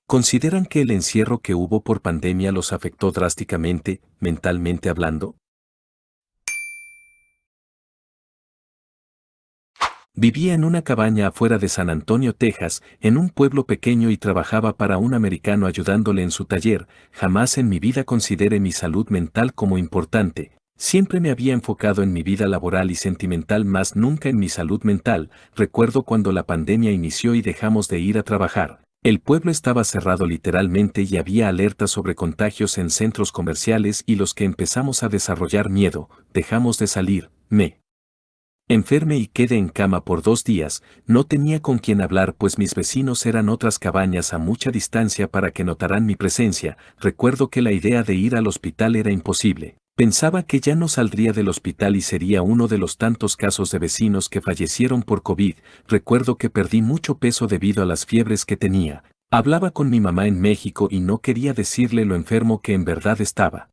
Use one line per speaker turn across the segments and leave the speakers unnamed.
¿Consideran que el encierro que hubo por pandemia los afectó drásticamente, mentalmente hablando? Vivía en una cabaña afuera de San Antonio, Texas, en un pueblo pequeño y trabajaba para un americano ayudándole en su taller. Jamás en mi vida consideré mi salud mental como importante. Siempre me había enfocado en mi vida laboral y sentimental, más nunca en mi salud mental. Recuerdo cuando la pandemia inició y dejamos de ir a trabajar. El pueblo estaba cerrado literalmente y había alertas sobre contagios en centros comerciales y los que empezamos a desarrollar miedo, dejamos de salir, me enferme y quedé en cama por 2 días. No tenía con quién hablar pues mis vecinos eran otras cabañas a mucha distancia para que notaran mi presencia. Recuerdo que la idea de ir al hospital era imposible. Pensaba que ya no saldría del hospital y sería uno de los tantos casos de vecinos que fallecieron por COVID. Recuerdo que perdí mucho peso debido a las fiebres que tenía. Hablaba con mi mamá en México y no quería decirle lo enfermo que en verdad estaba.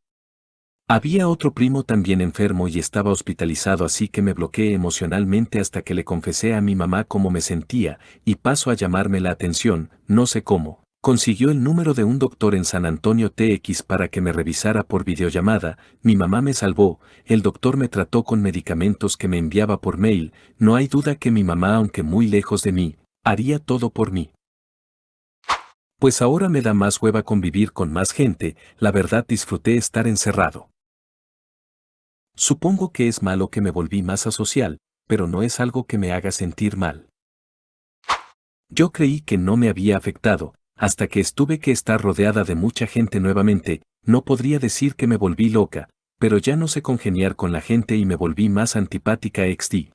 Había otro primo también enfermo y estaba hospitalizado, así que me bloqueé emocionalmente hasta que le confesé a mi mamá cómo me sentía, y pasó a llamarme la atención, no sé cómo. Consiguió el número de un doctor en San Antonio, TX, para que me revisara por videollamada. Mi mamá me salvó, el doctor me trató con medicamentos que me enviaba por mail. No hay duda que mi mamá, aunque muy lejos de mí, haría todo por mí. Pues ahora me da más hueva convivir con más gente. La verdad, disfruté estar encerrado. Supongo que es malo que me volví más asocial, pero no es algo que me haga sentir mal. Yo creí que no me había afectado, hasta que estuve que estar rodeada de mucha gente nuevamente. No podría decir que me volví loca, pero ya no sé congeniar con la gente y me volví más antipática XD.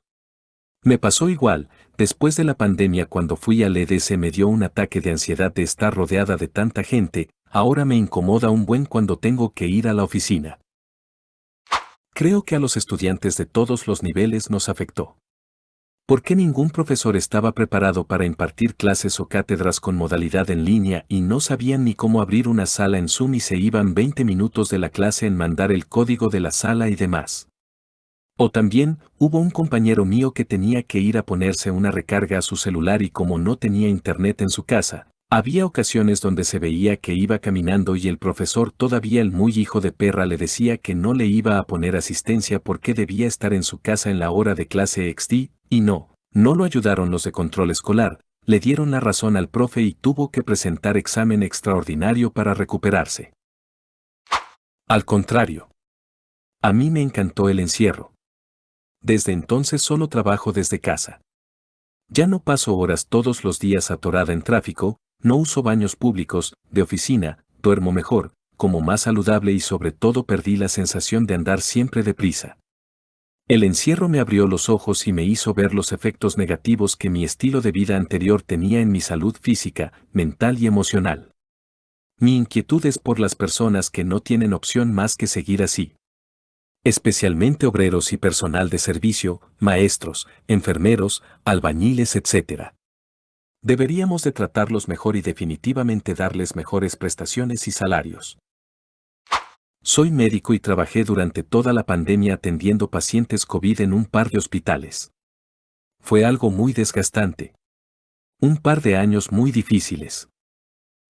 Me pasó igual, después de la pandemia cuando fui al EDC me dio un ataque de ansiedad de estar rodeada de tanta gente. Ahora me incomoda un buen cuando tengo que ir a la oficina. Creo que a los estudiantes de todos los niveles nos afectó. ¿Por qué ningún profesor estaba preparado para impartir clases o cátedras con modalidad en línea y no sabían ni cómo abrir una sala en Zoom y se iban 20 minutos de la clase en mandar el código de la sala y demás? O también, hubo un compañero mío que tenía que ir a ponerse una recarga a su celular y como no tenía internet en su casa, había ocasiones donde se veía que iba caminando y el profesor, todavía el muy hijo de perra, le decía que no le iba a poner asistencia porque debía estar en su casa en la hora de clase XD, y no lo ayudaron los de control escolar, le dieron la razón al profe y tuvo que presentar examen extraordinario para recuperarse. Al contrario, a mí me encantó el encierro. Desde entonces solo trabajo desde casa. Ya no paso horas todos los días atorada en tráfico, no uso baños públicos, de oficina, duermo mejor, como más saludable y sobre todo perdí la sensación de andar siempre deprisa. El encierro me abrió los ojos y me hizo ver los efectos negativos que mi estilo de vida anterior tenía en mi salud física, mental y emocional. Mi inquietud es por las personas que no tienen opción más que seguir así. Especialmente obreros y personal de servicio, maestros, enfermeros, albañiles, etc. Deberíamos de tratarlos mejor y definitivamente darles mejores prestaciones y salarios. Soy médico y trabajé durante toda la pandemia atendiendo pacientes COVID en un par de hospitales. Fue algo muy desgastante. Un par de años muy difíciles.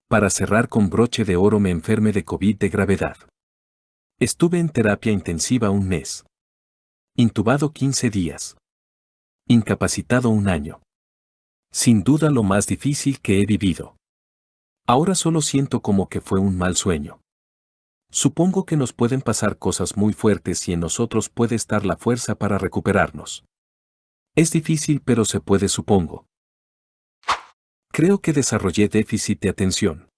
Para cerrar con broche de oro, me enfermé de COVID de gravedad. Estuve en terapia intensiva un mes. Intubado 15 días. Incapacitado un año. Sin duda lo más difícil que he vivido. Ahora solo siento como que fue un mal sueño. Supongo que nos pueden pasar cosas muy fuertes y en nosotros puede estar la fuerza para recuperarnos. Es difícil pero se puede, supongo. Creo que desarrollé déficit de atención.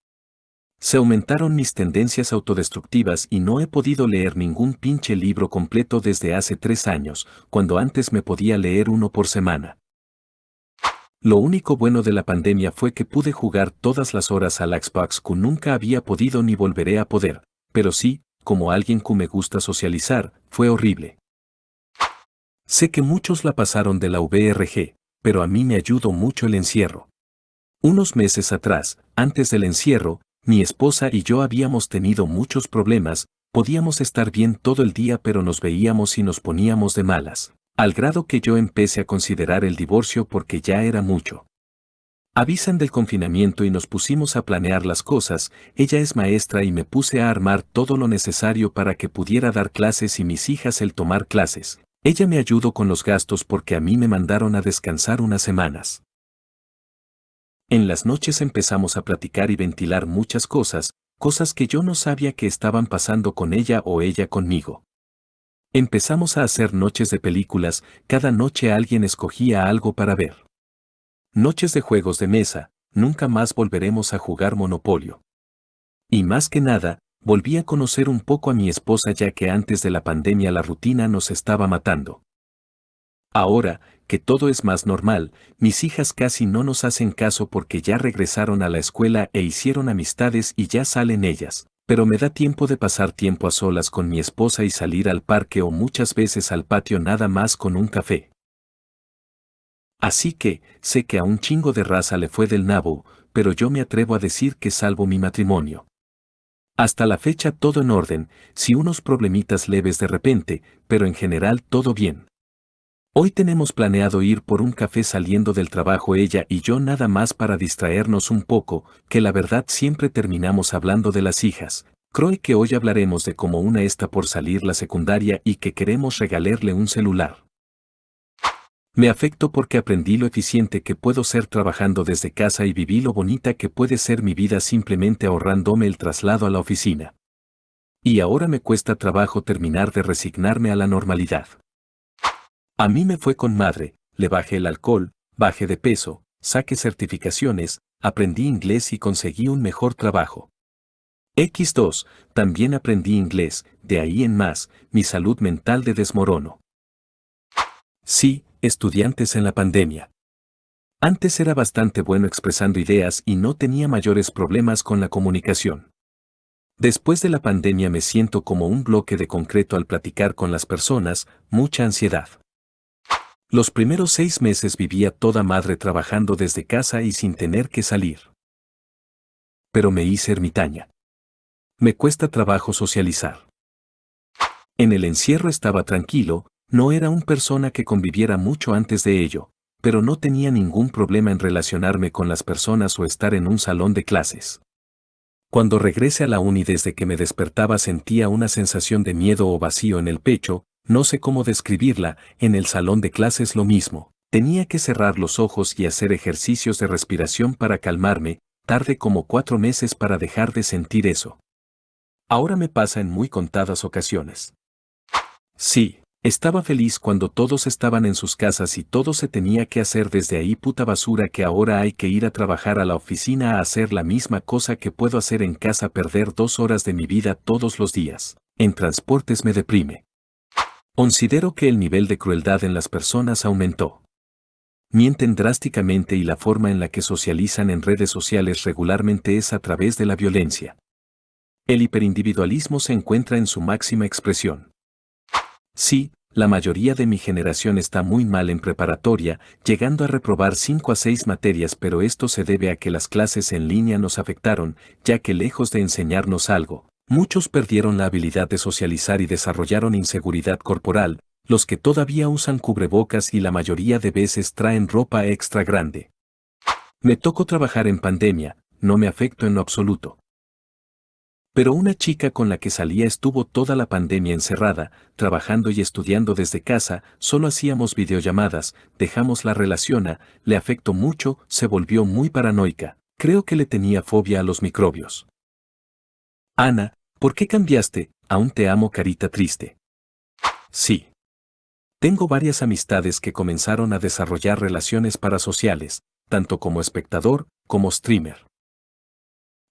Se aumentaron mis tendencias autodestructivas y no he podido leer ningún pinche libro completo desde hace 3 años, cuando antes me podía leer uno por semana. Lo único bueno de la pandemia fue que pude jugar todas las horas al Xbox que nunca había podido ni volveré a poder, pero sí, como alguien que me gusta socializar, fue horrible. Sé que muchos la pasaron de la VRG, pero a mí me ayudó mucho el encierro. Unos meses atrás, antes del encierro, mi esposa y yo habíamos tenido muchos problemas, podíamos estar bien todo el día pero nos veíamos y nos poníamos de malas, al grado que yo empecé a considerar el divorcio porque ya era mucho. Avisan del confinamiento y nos pusimos a planear las cosas. Ella es maestra y me puse a armar todo lo necesario para que pudiera dar clases y mis hijas el tomar clases. Ella me ayudó con los gastos porque a mí me mandaron a descansar unas semanas. En las noches empezamos a platicar y ventilar muchas cosas, cosas que yo no sabía que estaban pasando con ella o ella conmigo. Empezamos a hacer noches de películas, cada noche alguien escogía algo para ver. Noches de juegos de mesa, nunca más volveremos a jugar Monopolio. Y más que nada, volví a conocer un poco a mi esposa ya que antes de la pandemia la rutina nos estaba matando. Ahora, que todo es más normal, mis hijas casi no nos hacen caso porque ya regresaron a la escuela e hicieron amistades y ya salen ellas, pero me da tiempo de pasar tiempo a solas con mi esposa y salir al parque o muchas veces al patio nada más con un café. Así que, sé que a un chingo de raza le fue del nabo, pero yo me atrevo a decir que salvo mi matrimonio. Hasta la fecha todo en orden, sí unos problemitas leves de repente, pero en general todo bien. Hoy tenemos planeado ir por un café saliendo del trabajo ella y yo nada más para distraernos un poco, que la verdad siempre terminamos hablando de las hijas. Creo que hoy hablaremos de cómo una está por salir la secundaria y que queremos regalarle un celular. Me afecto porque aprendí lo eficiente que puedo ser trabajando desde casa y viví lo bonita que puede ser mi vida simplemente ahorrándome el traslado a la oficina. Y ahora me cuesta trabajo terminar de resignarme a la normalidad. A mí me fue con madre, le bajé el alcohol, bajé de peso, saqué certificaciones, aprendí inglés y conseguí un mejor trabajo. X2, también aprendí inglés, de ahí en más, mi salud mental de desmorono. Sí, estudiantes en la pandemia. Antes era bastante bueno expresando ideas y no tenía mayores problemas con la comunicación. Después de la pandemia me siento como un bloque de concreto al platicar con las personas, mucha ansiedad. Los primeros 6 meses vivía toda madre trabajando desde casa y sin tener que salir. Pero me hice ermitaña. Me cuesta trabajo socializar. En el encierro estaba tranquilo, no era una persona que conviviera mucho antes de ello, pero no tenía ningún problema en relacionarme con las personas o estar en un salón de clases. Cuando regresé a la uni desde que me despertaba sentía una sensación de miedo o vacío en el pecho, no sé cómo describirla, en el salón de clases lo mismo. Tenía que cerrar los ojos y hacer ejercicios de respiración para calmarme, tardé como 4 meses para dejar de sentir eso. Ahora me pasa en muy contadas ocasiones. Sí, estaba feliz cuando todos estaban en sus casas y todo se tenía que hacer desde ahí puta basura que ahora hay que ir a trabajar a la oficina a hacer la misma cosa que puedo hacer en casa perder 2 horas de mi vida todos los días. En transportes me deprime. Considero que el nivel de crueldad en las personas aumentó. Mienten drásticamente y la forma en la que socializan en redes sociales regularmente es a través de la violencia. El hiperindividualismo se encuentra en su máxima expresión. Sí, la mayoría de mi generación está muy mal en preparatoria, llegando a reprobar 5 a 6 materias, pero esto se debe a que las clases en línea nos afectaron, ya que lejos de enseñarnos algo, muchos perdieron la habilidad de socializar y desarrollaron inseguridad corporal, los que todavía usan cubrebocas y la mayoría de veces traen ropa extra grande. Me tocó trabajar en pandemia, no me afectó en lo absoluto. Pero una chica con la que salía estuvo toda la pandemia encerrada, trabajando y estudiando desde casa, solo hacíamos videollamadas, dejamos la relación, le afectó mucho, se volvió muy paranoica, creo que le tenía fobia a los microbios. Ana, ¿por qué cambiaste? Aún te amo carita triste. Sí. Tengo varias amistades que comenzaron a desarrollar relaciones parasociales, tanto como espectador, como streamer.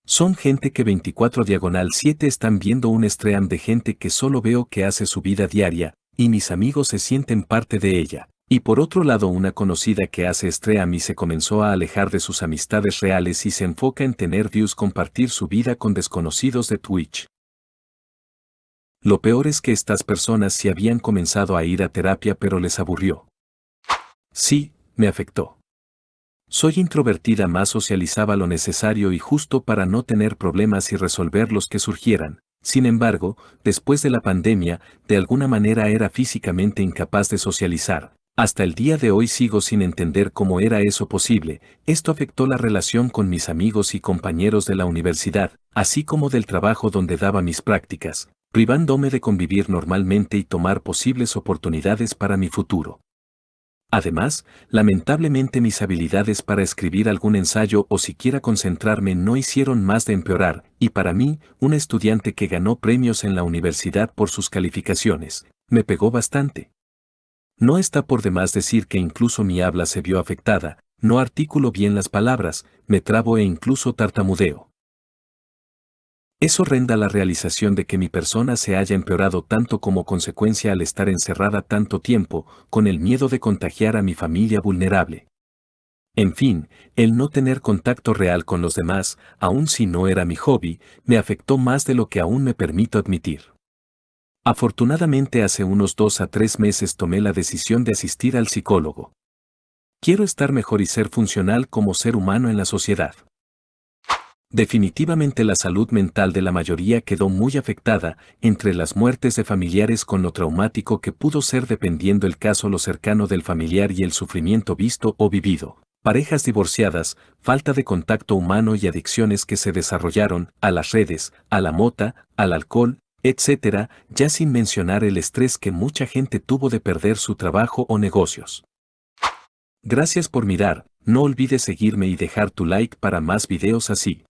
Son gente que 24/7 están viendo un stream de gente que solo veo que hace su vida diaria, y mis amigos se sienten parte de ella. Y por otro lado una conocida que hace stream y se comenzó a alejar de sus amistades reales y se enfoca en tener views, compartir su vida con desconocidos de Twitch. Lo peor es que estas personas sí habían comenzado a ir a terapia pero les aburrió. Sí, me afectó. Soy introvertida, más socializaba lo necesario y justo para no tener problemas y resolver los que surgieran. Sin embargo, después de la pandemia, de alguna manera era físicamente incapaz de socializar. Hasta el día de hoy sigo sin entender cómo era eso posible. Esto afectó la relación con mis amigos y compañeros de la universidad, así como del trabajo donde daba mis prácticas, privándome de convivir normalmente y tomar posibles oportunidades para mi futuro. Además, lamentablemente mis habilidades para escribir algún ensayo o siquiera concentrarme no hicieron más de empeorar, y para mí, un estudiante que ganó premios en la universidad por sus calificaciones, me pegó bastante. No está por demás decir que incluso mi habla se vio afectada, no articulo bien las palabras, me trabo e incluso tartamudeo. Es horrenda la realización de que mi persona se haya empeorado tanto como consecuencia al estar encerrada tanto tiempo, con el miedo de contagiar a mi familia vulnerable. En fin, el no tener contacto real con los demás, aun si no era mi hobby, me afectó más de lo que aún me permito admitir. Afortunadamente hace unos 2 a 3 meses tomé la decisión de asistir al psicólogo. Quiero estar mejor y ser funcional como ser humano en la sociedad. Definitivamente la salud mental de la mayoría quedó muy afectada, entre las muertes de familiares con lo traumático que pudo ser dependiendo el caso lo cercano del familiar y el sufrimiento visto o vivido. Parejas divorciadas, falta de contacto humano y adicciones que se desarrollaron a las redes, a la mota, al alcohol, etc., ya sin mencionar el estrés que mucha gente tuvo de perder su trabajo o negocios. Gracias por mirar, no olvides seguirme y dejar tu like para más videos así.